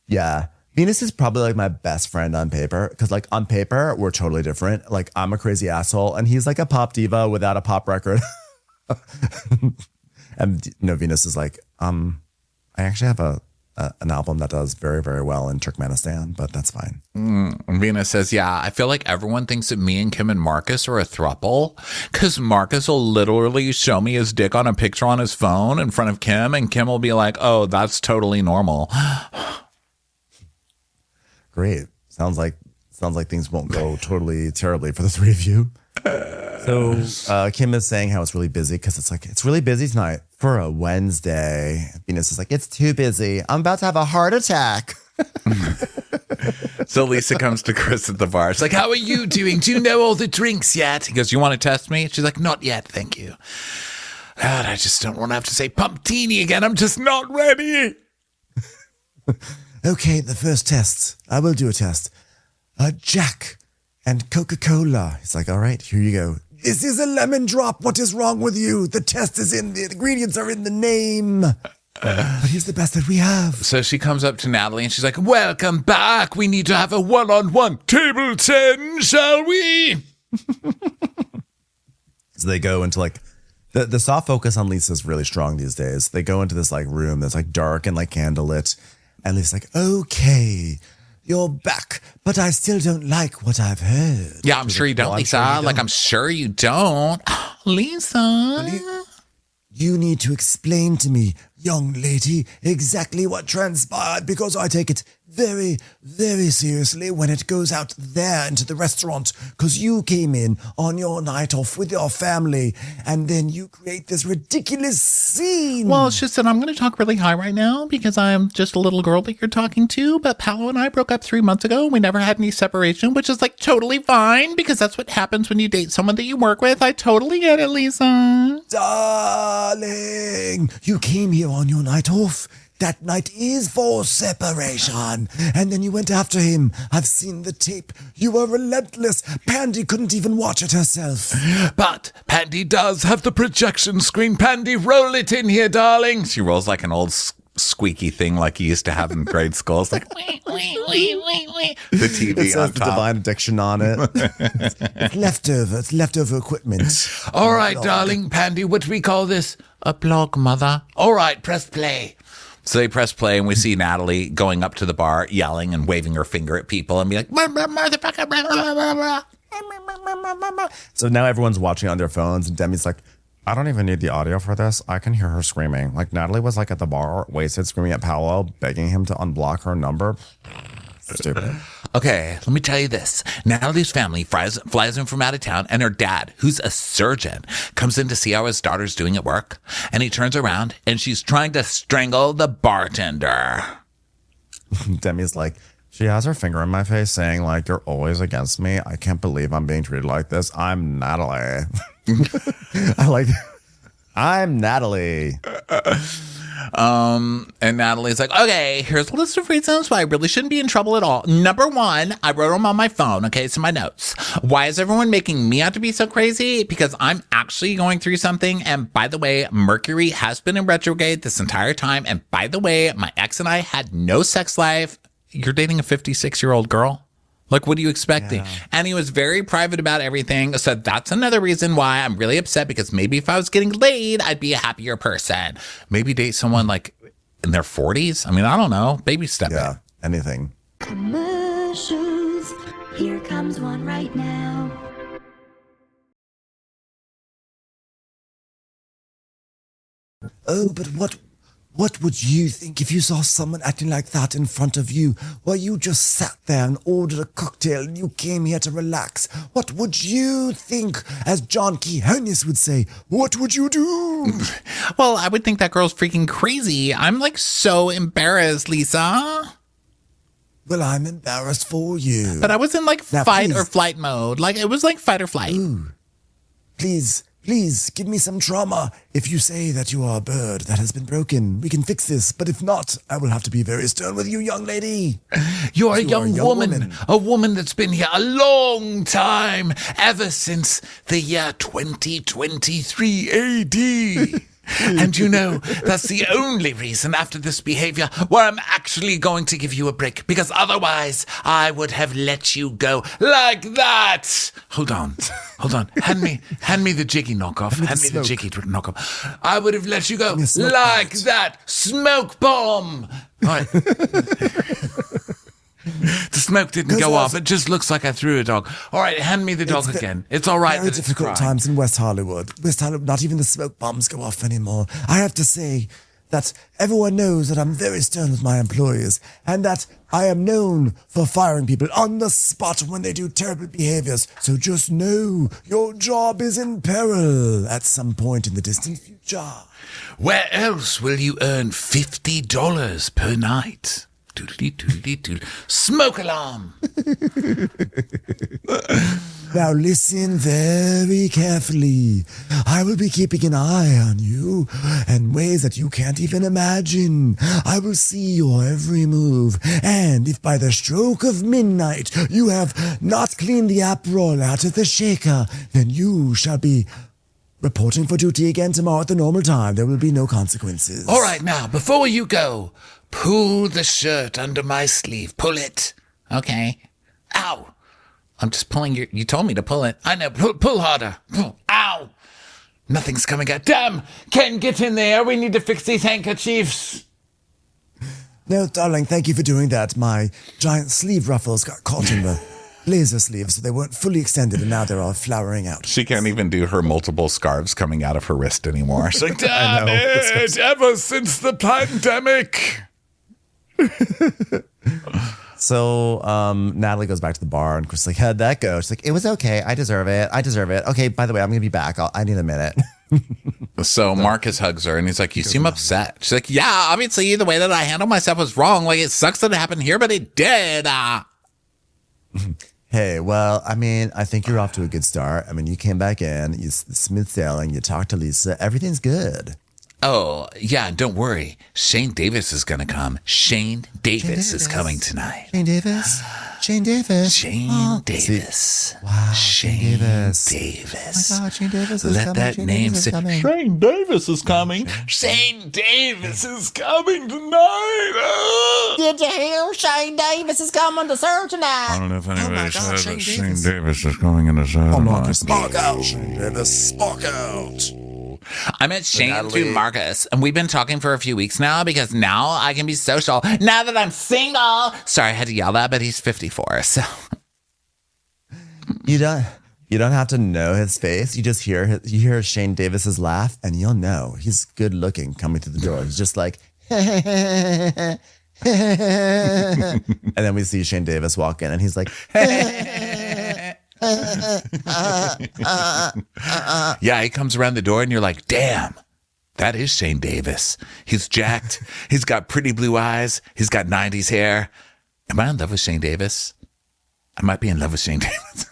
Yeah. Venus is probably like my best friend on paper because like on paper, we're totally different. Like I'm a crazy asshole and he's like a pop diva without a pop record. And, Venus is like, I actually have an album that does very, very well in Turkmenistan, but that's fine. Venus says, yeah, I feel like everyone thinks that me and Kim and Marcus are a throuple because Marcus will literally show me his dick on a picture on his phone in front of Kim, and Kim will be like, oh, that's totally normal. Great. Sounds like things won't go totally terribly for the three of you. So Kim is saying how it's really busy because it's really busy tonight for a Wednesday. Venus is like, it's too busy. I'm about to have a heart attack. So Lisa comes to Chris at the bar. She's like, how are you doing? Do you know all the drinks yet? He goes, you want to test me? She's like, not yet, thank you. God, I just don't want to have to say pumptini again. I'm just not ready. Okay, the first test. I will do a test. Jack and Coca-Cola. He's like, all right, here you go. This is a lemon drop. What is wrong with you? The test is the ingredients are in the name. But here's the best that we have. So she comes up to Natalie and she's like, welcome back. We need to have a one-on-one table 10, shall we? So they go into like, the soft focus on Lisa is really strong these days. They go into this like room that's like dark and like candlelit. And Lisa's like, okay, you're back, but I still don't like what I've heard. Yeah, I'm sure you don't, Lisa. I'm sure you don't. Lisa. You need to explain to me, young lady, exactly what transpired because I take it very, very seriously when it goes out there into the restaurant because you came in on your night off with your family and then you create this ridiculous scene. Well, it's just that I'm going to talk really high right now because I'm just a little girl that you're talking to, but Paolo and I broke up 3 months ago and we never had any separation, which is like totally fine because that's what happens when you date someone that you work with. I totally get it, Lisa. Darling, you came here on your night off. That night is for separation. And then you went after him. I've seen the tape. You were relentless. Pandy couldn't even watch it herself. But Pandy does have the projection screen. Pandy, roll it in here, darling. She rolls like an old squeaky thing like you used to have in grade school. It's like, wee, wee, wee, wee, wee. The TV it says on the top. Divine Addiction on it. It's leftover. It's leftover equipment. All right, darling. Pandy, what do we call this? A blog, mother. All right, press play. So they press play and we see Natalie going up to the bar, yelling and waving her finger at people and be like, motherfucker. So now everyone's watching on their phones and Demi's like, I don't even need the audio for this. I can hear her screaming. Like Natalie was like at the bar, wasted, screaming at Paolo, begging him to unblock her number. Stupid. Okay, let me tell you this. Natalie's family flies in from out of town, and her dad, who's a surgeon, comes in to see how his daughter's doing at work. And he turns around, and she's trying to strangle the bartender. Demi's like, she has her finger in my face saying, like, you're always against me. I can't believe I'm being treated like this. I'm Natalie. I'm Natalie. And Natalie's like, okay, here's a list of reasons why I really shouldn't be in trouble at all. Number one, I wrote them on my phone. Okay, it's in my notes. Why is everyone making me out to be so crazy? Because I'm actually going through something. And by the way, Mercury has been in retrograde this entire time. And by the way, my ex and I had no sex life. You're dating a 56-year-old girl? Like, what are you expecting? Yeah. And he was very private about everything. So that's another reason why I'm really upset, because maybe if I was getting laid, I'd be a happier person. Maybe date someone like in their 40s. I mean, I don't know. Baby step. Yeah, anything. Commercials. Here comes one right now. Oh, but what would you think if you saw someone acting like that in front of you while you just sat there and ordered a cocktail and you came here to relax? What would you think? As John Quinones would say, what would you do? Well, I would think that girl's freaking crazy. I'm like so embarrassed, Lisa. Well, I'm embarrassed for you. But I was in like now, fight please. or flight mode. Like it was like fight or flight. Ooh. Please Please give me some trauma. If you say that you are a bird that has been broken, we can fix this. But if not, I will have to be very stern with you, young lady. You're a young woman. A woman that's been here a long time, ever since the year 2023 AD. And you know, that's the only reason after this behavior where I'm actually going to give you a break, because otherwise I would have let you go like that. Hold on. Hand me the jiggy knockoff. Hand me the jiggy knockoff. I would have let you go like that. Smoke bomb. All right. The smoke didn't go off. It just looks like I threw a dog. All right, hand me the dog again. It's all right. Very difficult times in West Hollywood. Not even the smoke bombs go off anymore. I have to say that everyone knows that I'm very stern with my employees, and that I am known for firing people on the spot when they do terrible behaviors. So just know your job is in peril at some point in the distant future. Where else will you earn $50 per night? Smoke alarm. Now listen very carefully. I will be keeping an eye on you in ways that you can't even imagine. I will see your every move. And if by the stroke of midnight you have not cleaned the Aperol out of the shaker, then you shall be reporting for duty again tomorrow at the normal time. There will be no consequences. All right, now, before you go, pull the shirt under my sleeve. Pull it. Okay. Ow. I'm just pulling you told me to pull it. I know. Pull harder. Pull. Ow. Nothing's coming out. Damn. Ken, get in there. We need to fix these handkerchiefs. No, darling, thank you for doing that. My giant sleeve ruffles got caught in the laser sleeves, so they weren't fully extended, and now they're all flowering out. She can't even do her multiple scarves coming out of her wrist anymore. She's like, damn it, ever since the pandemic. So Natalie goes back to the bar, and Chris is like, how'd that go? She's like, it was okay. I deserve it. Okay, by the way, I'm going to be back. I need a minute. So Marcus hugs her, and he's like, you seem upset. She's like, yeah, obviously the way that I handled myself was wrong. Like, it sucks that it happened here, but it did. Hey, well, I mean, I think you're off to a good start. I mean, you came back in, you smooth sailing, you talked to Lisa. Everything's good. Oh, yeah, don't worry. Shane Davis is going to come. Shane Davis is coming tonight. Shane Davis? Shane Davis? Shane Davis. Wow, Shane Davis. Davis. Oh my God, Shane Davis is Let coming. that Shane name Davis is say, coming. Shane Davis is coming. Shane Davis is coming tonight. Did you hear? Shane Davis is coming to SUR tonight. I don't know if anybody said that Shane Shane Davis. Davis is coming in the show. Oh, Marcus, spark out. Shane Davis, spark out. I met Shane through Marcus, and we've been talking for a few weeks now because now I can be social. Now that I'm single. Sorry, I had to yell that, but he's 54, so. You don't have to know his face. You just hear Shane Davis's laugh, and you'll know he's good looking coming through the door. He's just like, and then we see Shane Davis walk in, and he's like, yeah, he comes around the door, and you're like, damn, that is Shane Davis. He's jacked. He's got pretty blue eyes. He's got 90s hair. Am I in love with Shane Davis? I might be in love with Shane Davis.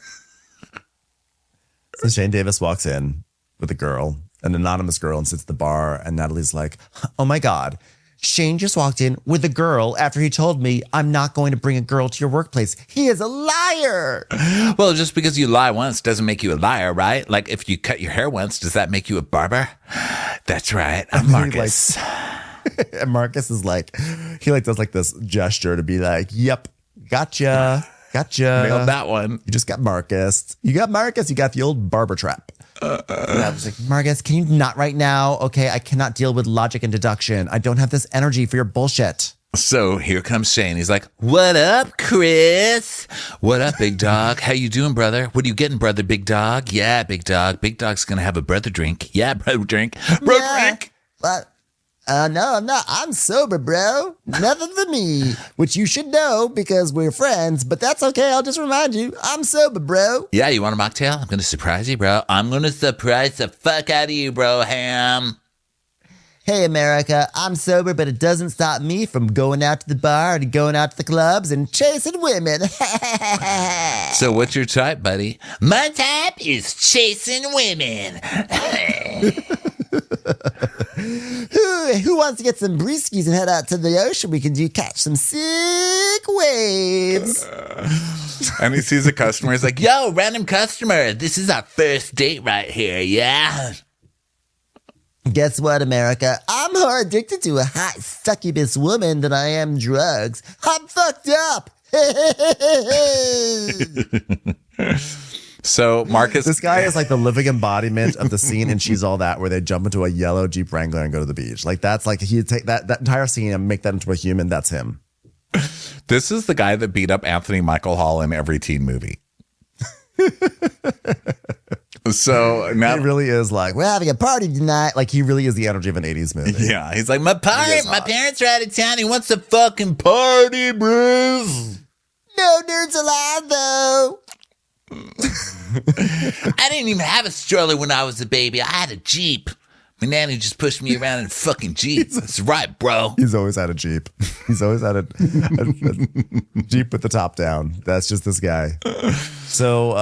So Shane Davis walks in with a girl, an anonymous girl, and sits at the bar. And Natalie's like, oh my God, Shane just walked in with a girl after he told me I'm not going to bring a girl to your workplace. He is a liar. Well, just because you lie once doesn't make you a liar, right? Like if you cut your hair once, does that make you a barber? That's right. I'm Marcus. And Marcus is like, he like does like this gesture to be like, yep, gotcha. Nailed that one. You just got Marcus. You got the old barber trap. And I was like, Marcus, can you not right now? Okay, I cannot deal with logic and deduction. I don't have this energy for your bullshit. So here comes Shane. He's like, what up, Chris? What up, big dog? How you doing, brother? What are you getting, brother, big dog? Yeah, big dog. Big dog's going to have a brother drink. Yeah, bro drink. Bro drink. But no, I'm not. I'm sober, bro. Nothing for me, which you should know because we're friends, but that's okay. I'll just remind you, I'm sober, bro. Yeah, you want a mocktail? I'm going to surprise you, bro. I'm going to surprise the fuck out of you, bro, Ham. hey, America, I'm sober, but it doesn't stop me from going out to the bar and going out to the clubs and chasing women. So what's your type, buddy? My type is chasing women. Who wants to get some brewskis and head out to the ocean? We can catch some sick waves. And he sees a customer. He's like, Yo, random customer, this is our first date right here, yeah? Guess what, America? I'm more addicted to a hot succubus woman than I am drugs. I'm fucked up. so Marcus. This guy is like the living embodiment of the scene in She's All That, where they jump into a yellow Jeep Wrangler and go to the beach. Like that's like he'd take that entire scene and make that into a human. That's him. This is the guy that beat up Anthony Michael Hall in every teen movie. So now he really is like, we're having a party tonight. Like he really is the energy of an 80s movie. Yeah, he's like, my parents are out of town. He wants to fucking party, bros. No nerds allowed, though. I didn't even have a stroller when I was a baby. I had a Jeep. My nanny just pushed me around in a fucking Jeep. That's right, bro. He's always had a Jeep. He's always had a Jeep with the top down. That's just this guy. So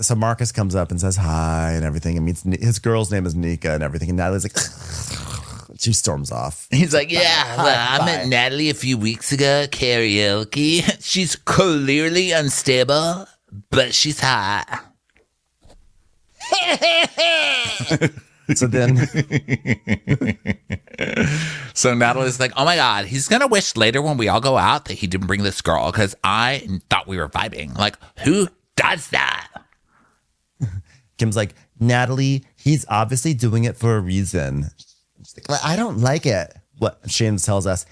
so Marcus comes up and says hi and everything, and meets his girl's name is Nika and everything. And Natalie's like, she storms off. He's like, yeah, I met Natalie a few weeks ago at karaoke. She's clearly unstable, but she's hot. So then, so Natalie's like, oh my God, he's going to wish later when we all go out that he didn't bring this girl because I thought we were vibing. Like, who does that? Kim's like, Natalie, he's obviously doing it for a reason. She's like, well, I don't like it. What Shane tells us.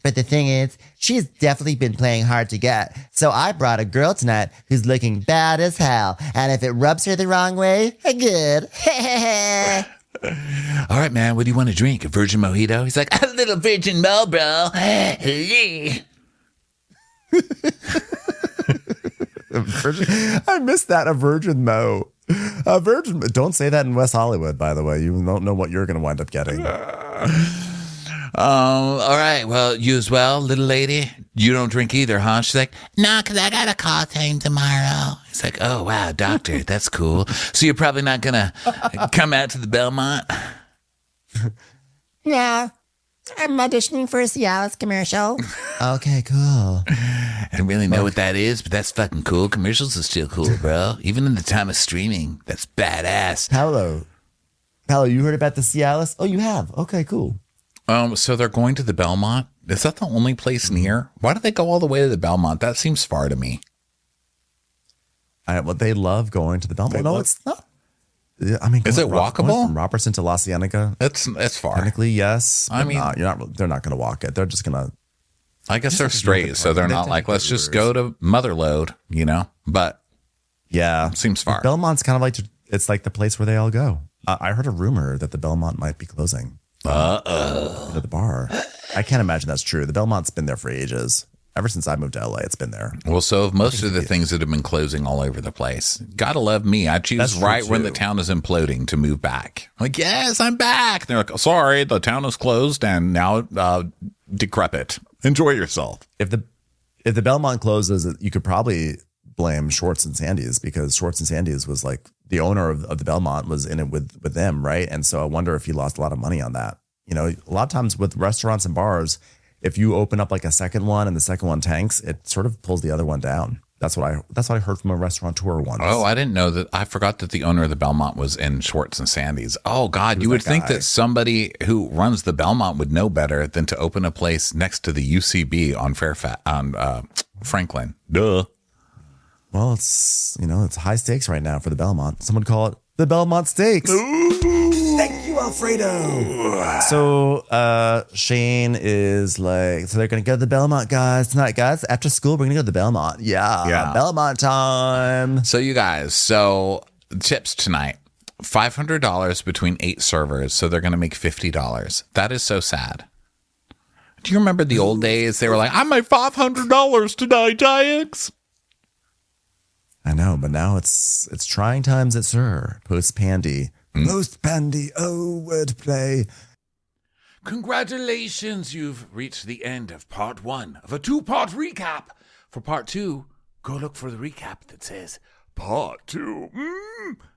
But the thing is, she's definitely been playing hard to get. So I brought a girl tonight who's looking bad as hell. And if it rubs her the wrong way, good. All right, man, what do you want to drink? A virgin mojito? He's like, A little virgin mo, bro. I missed that. A virgin mo. A virgin. Don't say that in West Hollywood, by the way. You don't know what you're going to wind up getting. all right, well, you as well, little lady. You don't drink either, huh? She's like, No, because I got a call time tomorrow. it's like, oh, wow, doctor, that's cool. So you're probably not going to come out to the Belmont? No, I'm auditioning for a Cialis commercial. Okay, cool. I don't really know what that is, but that's fucking cool. Commercials are still cool, bro. Even in the time of streaming, that's badass. Paolo, you heard about the Cialis? Oh, you have? Okay, cool. So they're going to the Belmont. Is that the only place near? Why do they go all the way to the Belmont? That seems far to me. Well, they love going to the Belmont. No, it's not. I mean, is it walkable going from Robertson to La Cienega? It's far. Technically, yes. I mean, they're not going to walk it. They're just going to. I guess they're straight, so they're not like, let's just go to Motherlode, But yeah, seems far. Belmont's kind of like it's like the place where they all go. I heard a rumor that the Belmont might be closing. To the bar. I can't imagine that's true. The Belmont's been there for ages. Ever since I moved to LA, it's been there. Well, so have most of the things that have been closing all over the place. Gotta love me. I choose right when the town is imploding to move back. Like, yes, I'm back. And they're like, sorry, the town is closed and now decrepit. Enjoy yourself. If the Belmont closes, you could probably blame Schwartz and Sandy's, because Schwartz and Sandy's was like the owner of the Belmont was in it with them, right? And so I wonder if he lost a lot of money on that. A lot of times with restaurants and bars, if you open up like a second one and the second one tanks, it sort of pulls the other one down. That's what I heard from a restaurateur once. Oh, I didn't know that. I forgot that the owner of the Belmont was in Schwartz and Sandy's. Oh God, you would think that somebody who runs the Belmont would know better than to open a place next to the UCB on Franklin. Duh. Well, it's it's high stakes right now for the Belmont. Someone call it the Belmont Stakes. Thank you, Alfredo. So Shane is like, so they're gonna go to the Belmont, guys, tonight, guys. After school, we're gonna go to the Belmont. Yeah. Belmont time. So you guys, tips tonight. $500 between 8 servers, so they're gonna make $50. That is so sad. Do you remember the old days? They were like, I made $500 tonight, Jax. I know, but now it's trying times at SUR. Post Pandy, Post-pandy, wordplay. Congratulations, you've reached the end of part 1 of a 2-part recap. For part 2, go look for the recap that says part 2.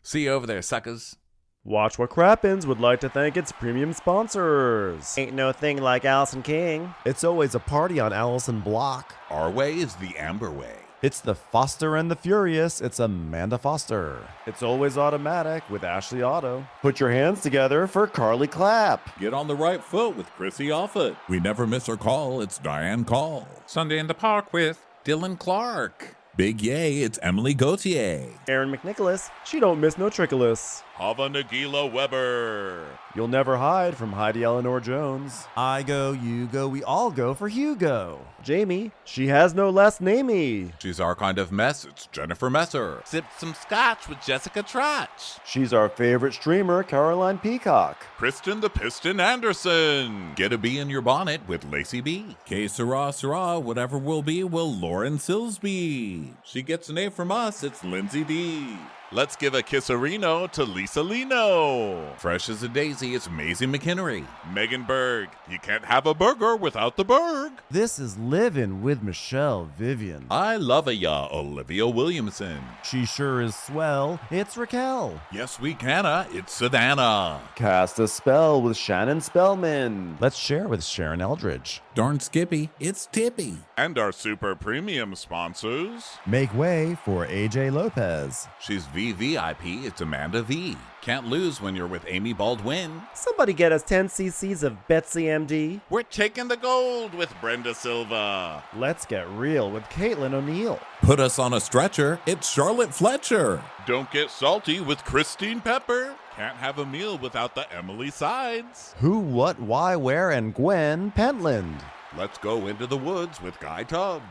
See you over there, suckers. Watch what Crappens would like to thank its premium sponsors. Ain't no thing like Allison King. It's always a party on Allison Block. Our way is the Amber way. It's the Foster and the Furious. It's Amanda Foster. It's always automatic with Ashley Auto. Put your hands together for Carly Clapp. Get on the right foot with Chrissy Offit. We never miss her call. It's Diane Call. Sunday in the Park with Dylan Clark. Big yay, it's Emily Gauthier. Aaron McNicholas. She don't miss no trickolas. Hava Nagila Weber. You'll never hide from Heidi Eleanor Jones. I go, you go, we all go for Hugo. Jamie. She has no last namey. She's our kind of mess. It's Jennifer Messer. Sipped some scotch with Jessica Trotch. She's our favorite streamer, Caroline Peacock. Kristen the Piston Anderson. Get a bee in your bonnet with Lacey B. K Sarah, whatever will be, will Lauren Silsby. She gets an A from us, it's Lindsay D. Let's give a kisserino to Lisa Lino. Fresh as a daisy, it's Maisie McHenry. Megan Berg. You can't have a burger without the Berg. This is Livin' with Michelle Vivian. I love ya, Olivia Williamson. She sure is swell. It's Raquel. Yes, we canna. It's Savannah. Cast a spell with Shannon Spellman. Let's share with Sharon Eldridge. Darn Skippy, it's Tippy. And our super premium sponsors. Make way for AJ Lopez. She's VVIP, it's Amanda V. Can't lose when you're with Amy Baldwin. Somebody get us 10 cc's of Betsy MD. We're taking the gold with Brenda Silva. Let's get real with Caitlin O'Neill. Put us on a stretcher, it's Charlotte Fletcher. Don't get salty with Christine Pepper. Can't have a meal without the Emily Sides. Who, what, why, where, and Gwen Pentland. Let's go into the woods with Guy Tubbs.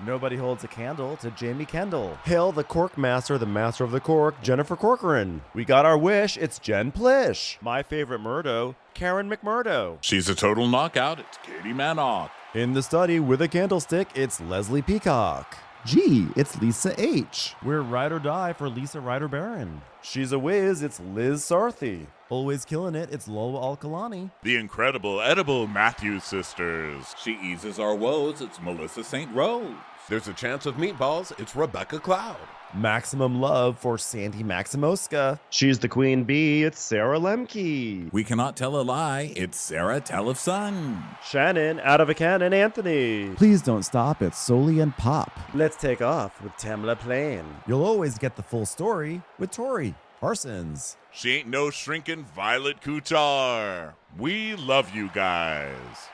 Nobody holds a candle to Jamie Kendall. Hail the Cork Master, the Master of the Cork, Jennifer Corcoran. We got our wish, it's Jen Plish. My favorite Murdo, Karen McMurdo. She's a total knockout, it's Katie Manock. In the study with a candlestick, it's Leslie Peacock. Gee, it's Lisa H. We're ride or die for Lisa Ryder Barron. She's a whiz, it's Liz Sarthy. Always killing it, it's Lola Alkalani. The incredible edible Matthews sisters. She eases our woes, it's Melissa St. Rose. There's a chance of meatballs, it's Rebecca Cloud. Maximum love for Sandy Maximoska. She's the queen bee, it's Sarah Lemke. We cannot tell a lie, it's Sarah Tellefson. Shannon, out of a cannon, Anthony. Please don't stop, it's Soli and Pop. Let's take off with Tamla Plain. You'll always get the full story with Tori Parsons. She ain't no shrinking Violet Kuchar. We love you guys.